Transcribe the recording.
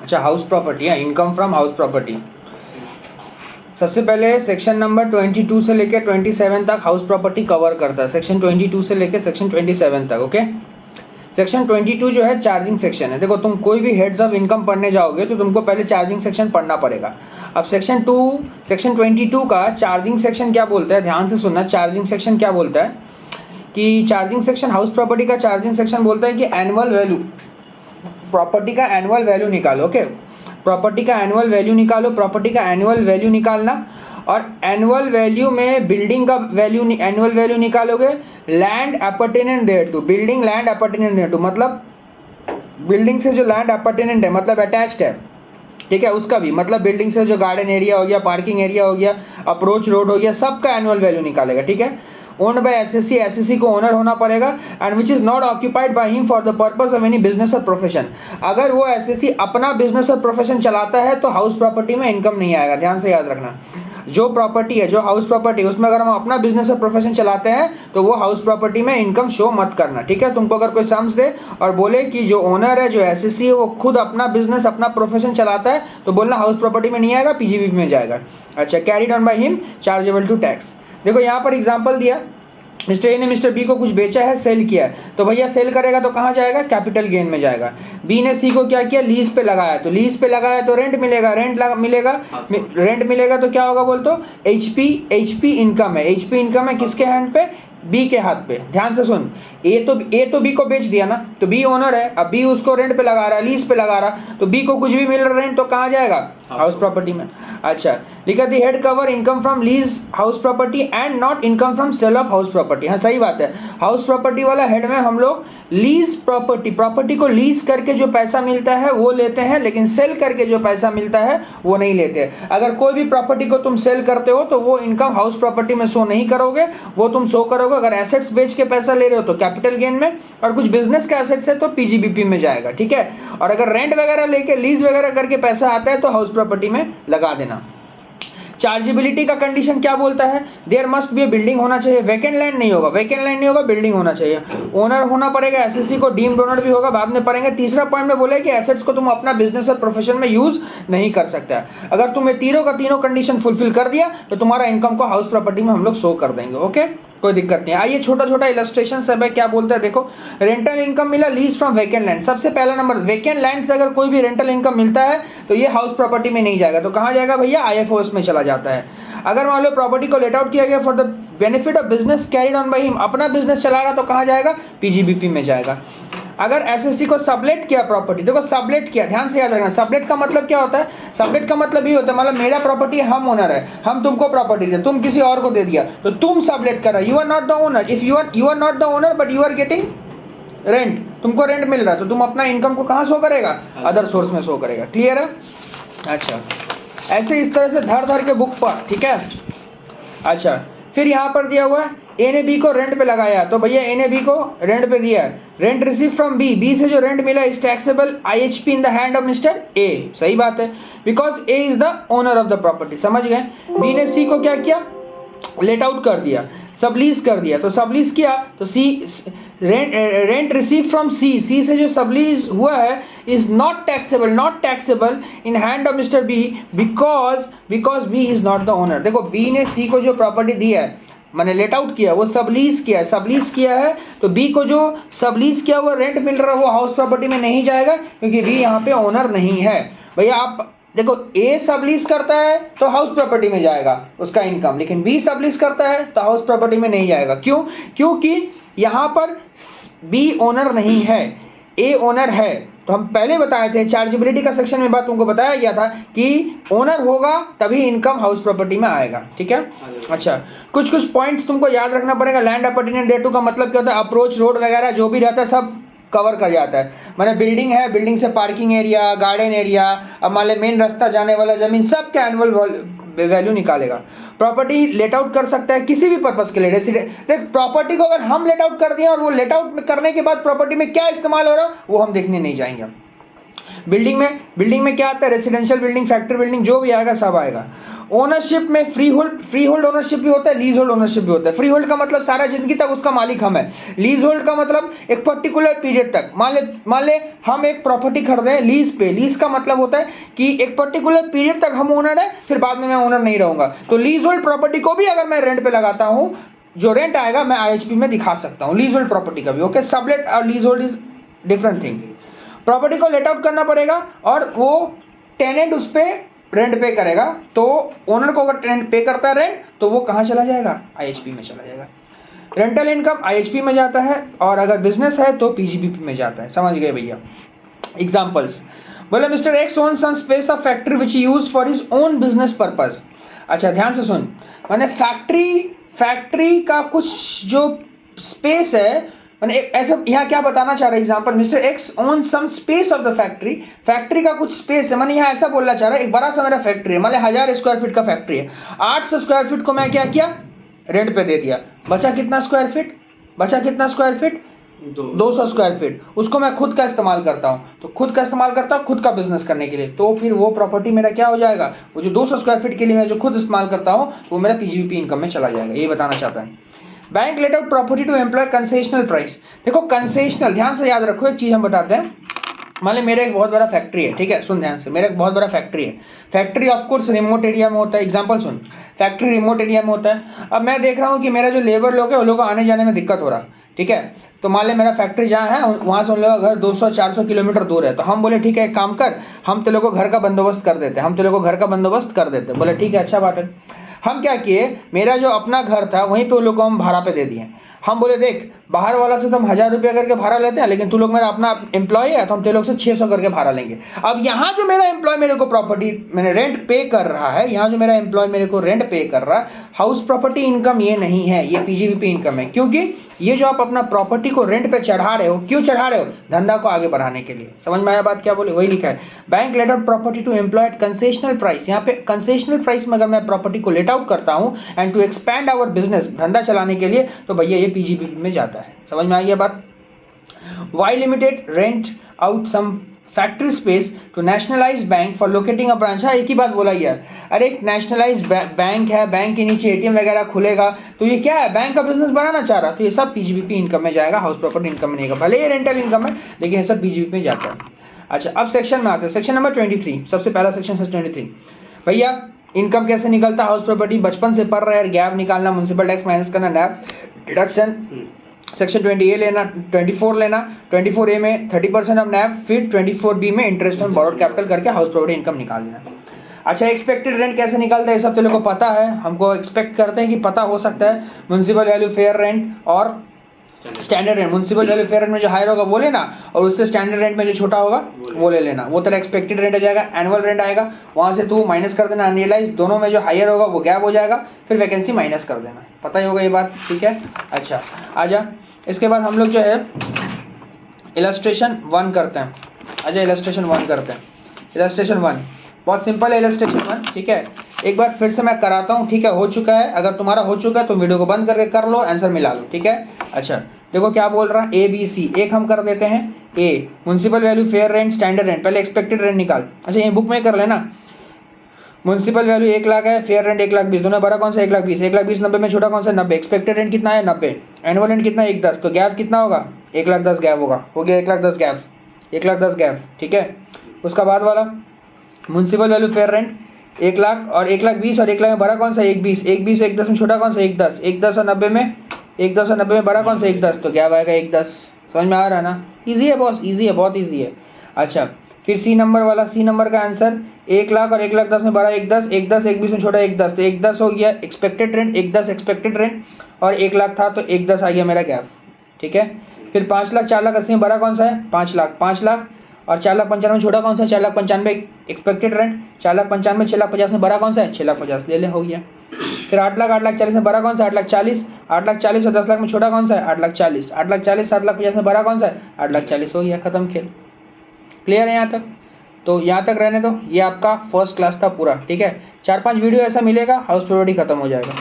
अच्छा, house property है, income from house property. सबसे पहले सेक्शन नंबर 22 से लेकर 27 तक हाउस प्रॉपर्टी कवर करता है, सेक्शन 22 से लेकर सेक्शन 27 तक। ओके, सेक्शन 22 जो है चार्जिंग सेक्शन है। देखो, तुम कोई भी हेड्स ऑफ इनकम पढ़ने जाओगे तो तुमको पहले चार्जिंग सेक्शन पढ़ना पड़ेगा। अब सेक्शन 22 का चार्जिंग सेक्शन क्या बोलता है, ध्यान से सुनना। चार्जिंग सेक्शन क्या बोलता है कि चार्जिंग सेक्शन हाउस प्रॉपर्टी का चार्जिंग सेक्शन बोलता है कि एनुअल वैल्यू, प्रॉपर्टी का एनुअल वैल्यू निकालो। ओके, प्रॉपर्टी का एनुअल वैल्यू निकालो, प्रॉपर्टी का एनुअल वैल्यू निकालना, और एनुअल वैल्यू में बिल्डिंग का वैल्यू, एनुअल वैल्यू निकालोगे land appurtenant thereto, building land appurtenant thereto, मतलब बिल्डिंग से जो लैंड अपर्टेनेंट है, मतलब अटैच्ड है, ठीक है, उसका भी मतलब बिल्डिंग से जो गार्डन एरिया हो गया, पार्किंग एरिया हो गया, अप्रोच रोड हो गया, सबका एनुअल वैल्यू निकालेगा। ठीक है, ओन्ड बाय एसएससी, एसएससी को ओनर होना पड़ेगा, and which is not occupied by him for the purpose of any business और प्रोफेशन। अगर वो एसएससी अपना बिजनेस और प्रोफेशन चलाता है तो हाउस प्रॉपर्टी में इनकम नहीं आएगा। ध्यान से याद रखना, जो प्रॉपर्टी है, जो हाउस प्रॉपर्टी, उसमें अगर हम अपना बिजनेस और प्रोफेशन चलाते हैं तो वो हाउस प्रॉपर्टी में इनकम शो मत करना। ठीक है, तुमको अगर कोई सम्स दे और बोले कि जो ओनर है, जो एसएससी है, वो खुद अपना बिजनेस, अपना प्रोफेशन चलाता है, तो बोलना हाउस प्रॉपर्टी में नहीं आएगा, पीजीबी में जाएगा। अच्छा, carried on by him chargeable to tax. देखो यहाँ पर एग्जांपल दिया, मिस्टर ए ने मिस्टर बी को कुछ बेचा है, सेल किया है, तो भैया सेल करेगा तो कहाँ जाएगा, कैपिटल गेन में जाएगा। बी ने सी को क्या किया, लीज पे लगाया, तो लीज पे लगाया तो रेंट मिलेगा, रेंट मिलेगा तो क्या होगा बोल तो एचपी इनकम है। एचपी इनकम है किसके हैंड पे, बी के हाथ पे। ध्यान से सुन, ए तो बी को बेच दिया ना, तो बी ओनर है, अब बी उसको रेंट पे लगा रहा है, लीज पे लगा रहा, तो बी को कुछ भी मिल रहा रेंट, तो कहाँ जाएगा, हाउस प्रॉपर्टी में। अच्छा, लिखा the head cover income from lease house property and not income from sale of house property. हाँ, सही बात है, हाउस प्रॉपर्टी वाला हेड में हम लोग लीज प्रॉपर्टी को लीज करके जो पैसा मिलता है वो लेते हैं, लेकिन सेल करके जो पैसा मिलता है वो नहीं लेते। अगर कोई भी प्रॉपर्टी को तुम सेल करते हो तो वो इनकम हाउस प्रॉपर्टी में शो नहीं करोगे, वो तुम शो करोगे अगर एसेट्स बेच के पैसा ले रहे हो तो कैपिटल गेन में, और कुछ बिजनेस का एसेट्स है तो पीजीबीपी में जाएगा। ठीक है, और अगर रेंट वगैरह लेके, लीज वगैरह करके पैसा आता है तो हाउस प्रॉपर्टी में लगा देना। चार्जेबिलिटी का कंडीशन क्या बोलता है, there must be a building होना चाहिए, वैकेंट लैंड नहीं होगा, बिल्डिंग होना चाहिए, ओनर होना पड़ेगा, एसएससी को डीम्ड ओनर भी होगा, बाद में पढ़ेंगे। तीसरा पॉइंट में बोले कि एसेट्स को तुम अपना बिजनेस और प्रोफेशन में यूज नहीं कर सकता। अगर तुम तीनों का तीनों कंडीशन फुलफिल कर दिया तो तुम्हारा इनकम को हाउस प्रॉपर्टी में हम लोग शो कर देंगे। ओके, कोई दिक्कत नहीं। आइए छोटा छोटा इलस्ट्रेशन सब है, क्या बोलता है देखो। रेंटल इनकम मिला, लीज फ्रॉम वैकेंट लैंड। सबसे पहला नंबर, वैकेंट लैंड से अगर कोई भी रेंटल इनकम मिलता है तो ये हाउस प्रॉपर्टी में नहीं जाएगा, तो कहाँ जाएगा भैया, आईएफओएस में चला जाता है। अगर मान लो प्रॉपर्टी को लेट आउट किया गया for the benefit of business carried on by him, अपना बिजनेस चला रहा तो कहाँ जाएगा, पीजीबीपी में जाएगा। अगर एसएससी को सबलेट किया प्रॉपर्टी, देखो सबलेट किया, ध्यान से याद रखना, सबलेट का मतलब क्या होता है, सबलेट का मतलब ये होता है, मतलब मेरा प्रॉपर्टी, हम ओनर है, हम तुमको प्रॉपर्टी दे, तुम किसी और को दे दिया तो तुम सबलेट कर रहा, you are not the owner. If you are not the owner but you are getting rent, तुमको रेंट मिल रहा है तो तुम अपना इनकम को कहाँ शो करेगा, अदर सोर्स में शो करेगा। क्लियर है? अच्छा, ऐसे इस तरह से धर के बुक पर। ठीक है, अच्छा, फिर यहाँ पर दिया हुआ है ए ने बी को रेंट पे लगाया, तो भैया ए ने बी को रेंट पे दिया, rent receive from B, B से जो रेंट मिला is taxable IHP in the hand of mister A. सही बात है, because A is the owner of the property. समझ गए? बी ने सी को क्या किया, लेट आउट कर दिया, सबलीज कर दिया, तो सबलीज किया तो C, rent receive from C, C से जो सबलीज हुआ है is not taxable in hand of mister B because B is not the owner. देखो, बी ने सी को जो प्रॉपर्टी दी है, मैंने लेट आउट किया, वो सबलीज किया है, तो बी को जो सबलीज किया हुआ रेंट मिल रहा है वो हाउस प्रॉपर्टी में नहीं जाएगा, क्योंकि बी यहाँ पे ओनर नहीं है। भैया आप देखो, ए सबलीज करता है तो हाउस प्रॉपर्टी में जाएगा उसका इनकम, लेकिन बी सबलीज करता है तो हाउस प्रॉपर्टी में नहीं जाएगा। क्यों? क्योंकि यहाँ पर बी ओनर नहीं है, ए ओनर है। तो हम पहले बताए थे, चार्जेबिलिटी का सेक्शन में बात तुमको बताया गया था कि ओनर होगा तभी इनकम हाउस प्रॉपर्टी में आएगा। ठीक है, अच्छा, कुछ पॉइंट्स तुमको याद रखना पड़ेगा। लैंड अपर्टेनेंट देयर टू का मतलब क्या होता है, अप्रोच रोड वगैरह जो भी रहता है सब कवर कर जाता है। मैंने बिल्डिंग है, बिल्डिंग से पार्किंग एरिया, गार्डन एरिया, अब मान लो मेन रास्ता जाने वाला जमीन, सब का एनुअल वैल्यू निकालेगा। प्रॉपर्टी लेट आउट कर सकता है किसी भी पर्पस के लिए, रेसिडेंट। देख, प्रॉपर्टी को अगर हम लेट आउट कर दिए और वो लेट आउट करने के बाद प्रॉपर्टी में क्या इस्तेमाल हो रहा है वो हम देखने नहीं जाएंगे। बिल्डिंग में क्या आता है, रेसिडेंशियल बिल्डिंग, फैक्ट्री बिल्डिंग, जो भी आएगा सब आएगा। ओनरशिप में फ्री होल्ड ओनरशिप भी होता है, लीज होल्ड ओनरशिप भी होता है। फ्री होल्ड का मतलब सारा जिंदगी तक उसका मालिक हम है। लीज होल्ड का मतलब एक पर्टिकुलर पीरियड तक। मान ले हम एक प्रॉपर्टी खरीद रहे हैं लीज पे। लीज का मतलब होता है कि एक पर्टिकुलर पीरियड तक हम ओनर है, फिर बाद में मैं ओनर नहीं रहूंगा। तो लीज होल्ड प्रॉपर्टी को भी अगर मैं रेंट पे लगाता हूं, जो रेंट आएगा मैं IHP में दिखा सकता हूं, लीज होल्ड प्रॉपर्टी का भी। ओके, सबलेट और lease hold is different thing. Property को लेट आउट करना पड़ेगा और वो टेनेंट उस पर रेंट पे करेगा। तो ओनर को अगर टेनेंट पे करता है रेंट, तो वो कहाँ चला जाएगा? IHP में चला जाएगा। रेंटल इनकम IHP में जाता है, और अगर बिजनेस है तो PGBP में जाता है। समझ गए भैया? एग्जाम्पल्स बोले mister X own some space of factory which use for his own business purpose. अच्छा ध्यान से सुन, मैंने फैक्ट्री का कुछ जो स्पेस है, मैंने ऐसा यहाँ क्या बताना चाह रहा है example, mister X own some space of the factory का कुछ स्पेस है। मैंने यहाँ ऐसा बोलना चाह रहा है, एक बड़ा सा मेरा फैक्ट्री है, मान लो 1000 स्क्वायर फीट का फैक्ट्री है। 800 स्क्वायर फीट को मैं क्या किया? रेंट पे दे दिया। बचा कितना स्क्वायर फीट? 200 square feet. उसको मैं खुद का इस्तेमाल करता हूँ, तो खुद का इस्तेमाल करता हूँ खुद का बिजनेस करने के लिए, तो फिर वो प्रॉपर्टी मेरा क्या हो जाएगा? वो जो 200 स्क्वायर फीट के लिए मैं जो खुद इस्तेमाल करता हूँ, वो मेरा PGBP इनकम में चला जाएगा। ये बताना चाहता है। Bank let out property to employ concessional price. देखो कंसेशनल, ध्यान से याद रखो, एक चीज हम बताते हैं। मान ली मेरा एक बहुत बड़ा फैक्ट्री है, ठीक है, सुन ध्यान से, मेरा एक बहुत बड़ा फैक्ट्री है। Factory of course remote area में होता है। एग्जांपल सुन, फैक्ट्री रिमोट एरिया में होता है। अब मैं देख रहा हूँ कि मेरा जो लेबर लोग है, उन लोगों को आने जाने में दिक्कत हो रहा, ठीक है। तो मान ले मेरा फैक्ट्री जहाँ है वहाँ से उन लोगों का घर 200-400 किलोमीटर दूर है। तो हम बोले ठीक है, एक काम कर, हम तेरे को घर का बंदोबस्त कर देते। बोले ठीक है, अच्छा बात है। हम क्या किए, मेरा जो अपना घर था वहीं पे उन लोगों को हम भाड़ा पे दे दिए। हम बोले देख, बाहर वाला से तो हम 1000 रुपया करके भाड़ा लेते हैं, लेकिन तू लोग मेरा अपना एम्प्लॉय है, तो हम तेरे लोग से 600 करके भाड़ा लेंगे। अब यहाँ जो मेरा एम्प्लॉय मेरे को प्रॉपर्टी मैंने रेंट पे कर रहा है, यहाँ जो मेरा एम्प्लॉय मेरे को रेंट पे कर रहा है, हाउस प्रॉपर्टी इनकम ये नहीं है, ये PGBP इनकम है। क्योंकि ये जो आप अपना प्रॉपर्टी को रेंट पे चढ़ा रहे हो, क्यों चढ़ा रहे हो? धंधा को आगे बढ़ाने के लिए। समझ में आया बात क्या बोले? वही लिखा है, bank let out property to employ at concessional price. यहाँ पे कंसेशनल प्राइस में अगर मैं प्रॉपर्टी को लेट आउट करता हूँ and to expand our business, धंधा चलाने के लिए, तो भैया ये PGBP में जाता है। समझ में आई है बात? Y limited rent out some factory space to nationalise bank for locating a branch. हाँ, एक ही बात बोला यार। अरे एक नेशनलाइज बैंक है, बैंक के नीचे ATM वगैरह खुलेगा, तो ये क्या है? बैंक का बिजनेस बढ़ाना चाह रहा, तो ये सब PGBP इनकम में जाएगा, हाउस प्रॉपर्टी इनकम में नहीं जाएगा। भले ये रेंटल इनकम है, लेकिन ये सब PGBP में जाता है। अच्छा, अब सेक्शन में आते हैं, सेक्शन नंबर 23। सबसे पहला सेक्शन 23। भैया इनकम कैसे निकलता? हाउस प्रॉपर्टी बचपन से पढ़ रहे हैं, गैप निकालना, म्युनिसिपल टैक्स माइनस करना, नैप डिडक्शन। सेक्शन 20A लेना, 24 लेना। 24A में 30% ऑफ नैप, फिर 24B में इंटरेस्ट ऑन बोरोड कैपिटल करके हाउस प्रॉपर्टी इनकम निकाल देना। अच्छा, एक्सपेक्टेड रेंट कैसे निकलता है? ये सब तो लोगों को पता है, हमको एक्सपेक्ट करते हैं कि पता हो सकता है। म्युनिसिपल वैल्यू फेयर रेंट और standard rent. Municipal value fair rent में जो हायर होगा वो लेना, और उससे स्टैंडर्ड रेंट में जो छोटा होगा वो ले लेना। वो तेरा एक्सपेक्टेड रेंट आ जाएगा। एनुअल रेंट आएगा, वहाँ से तू माइनस कर देना अनरियलाइज, दोनों में जो हायर होगा वो गैप हो जाएगा, फिर वैकेंसी माइनस कर देना। पता ही होगा ये बात, ठीक है। अच्छा आजा, इसके बाद हम लोग जो है इलस्ट्रेशन 1 करते हैं। अच्छा, इलस्ट्रेशन 1 करते हैं। इलस्ट्रेशन 1 बहुत सिंपल है। इलस्ट्रेशन 1, ठीक है, एक बार फिर से मैं कराता हूँ, ठीक है। हो चुका है, अगर तुम्हारा हो चुका है तो वीडियो को बंद करके कर लो, आंसर मिला लो, ठीक है। अच्छा देखो क्या बोल रहा है, ABC। एक हम कर देते हैं A, municipal value fair rent standard rent. पहले एक्सपेक्टेड रेंट निकाल। अच्छा ये बुक में कर लेना। म्युनिसिपल वैल्यू 1 लाख है, फेयर रेंट 1,20,000, दोनों बड़ा कौन सा? 1,20,000। 1,20,000 90 में छोटा कौन सा? 90। एक्सपेक्टेड रेंट कितना है? 90। एनुअल रेंट कितना है? 1,10। तो गैप कितना होगा? 1,10,000 गैप होगा। हो गया 1,10,000 गैप, 1,10,000 गैप, ठीक है। उसका बाद वाला municipal value fair rent 1 lakh और 1,20,000, और 1 लाख में बड़ा कौन सा? 1,20,000। 1,20,000 1,10 में छोटा कौन सा? 1,10। 1,10 और 90 में 1,10 और 90 में बड़ा कौन सा? 1,10। तो गैप आएगा 1,10। समझ में आ रहा है ना? ईजी है बॉस, ईजी है, बहुत ईजी है। अच्छा फिर C नंबर वाला, C नंबर का आंसर 1 लाख और 1,10 में बड़ा 1,10। 1,10 1,20 में छोटा 1,10, तो 1,10 हो गया एक्सपेक्टेड रेंट। 1,10 एक्सपेक्टेड रेंट और 1 लाख था, तो 1,10 आ गया मेरा गैप, ठीक है। फिर 5 लाख 4,80,000 में बड़ा कौन सा है? 5 लाख। 5 लाख और 4,95,000 में छोटा कौन सा है? 4,95,000 एक्सपेक्टेड रेंट। 4,95,000 6,50,000 में बड़ा कौन सा है? 6,50,000, ले ले, हो गया। फिर 8 लाख 8,40,000 में बड़ा कौन सा? 8,40,000। 8,40,000 और 10 लाख में छोटा कौन सा है? 8,40,000। 8,40,000 7,50,000 में बड़ा कौन सा है? 8,40,000, हो गया, खत्म खेल। क्लियर है यहाँ तक? तो यहाँ तक रहने दो, ये आपका फर्स्ट क्लास था पूरा, ठीक है। 4-5 वीडियो ऐसा मिलेगा, हाउस प्रॉपर्टी खत्म हो जाएगा।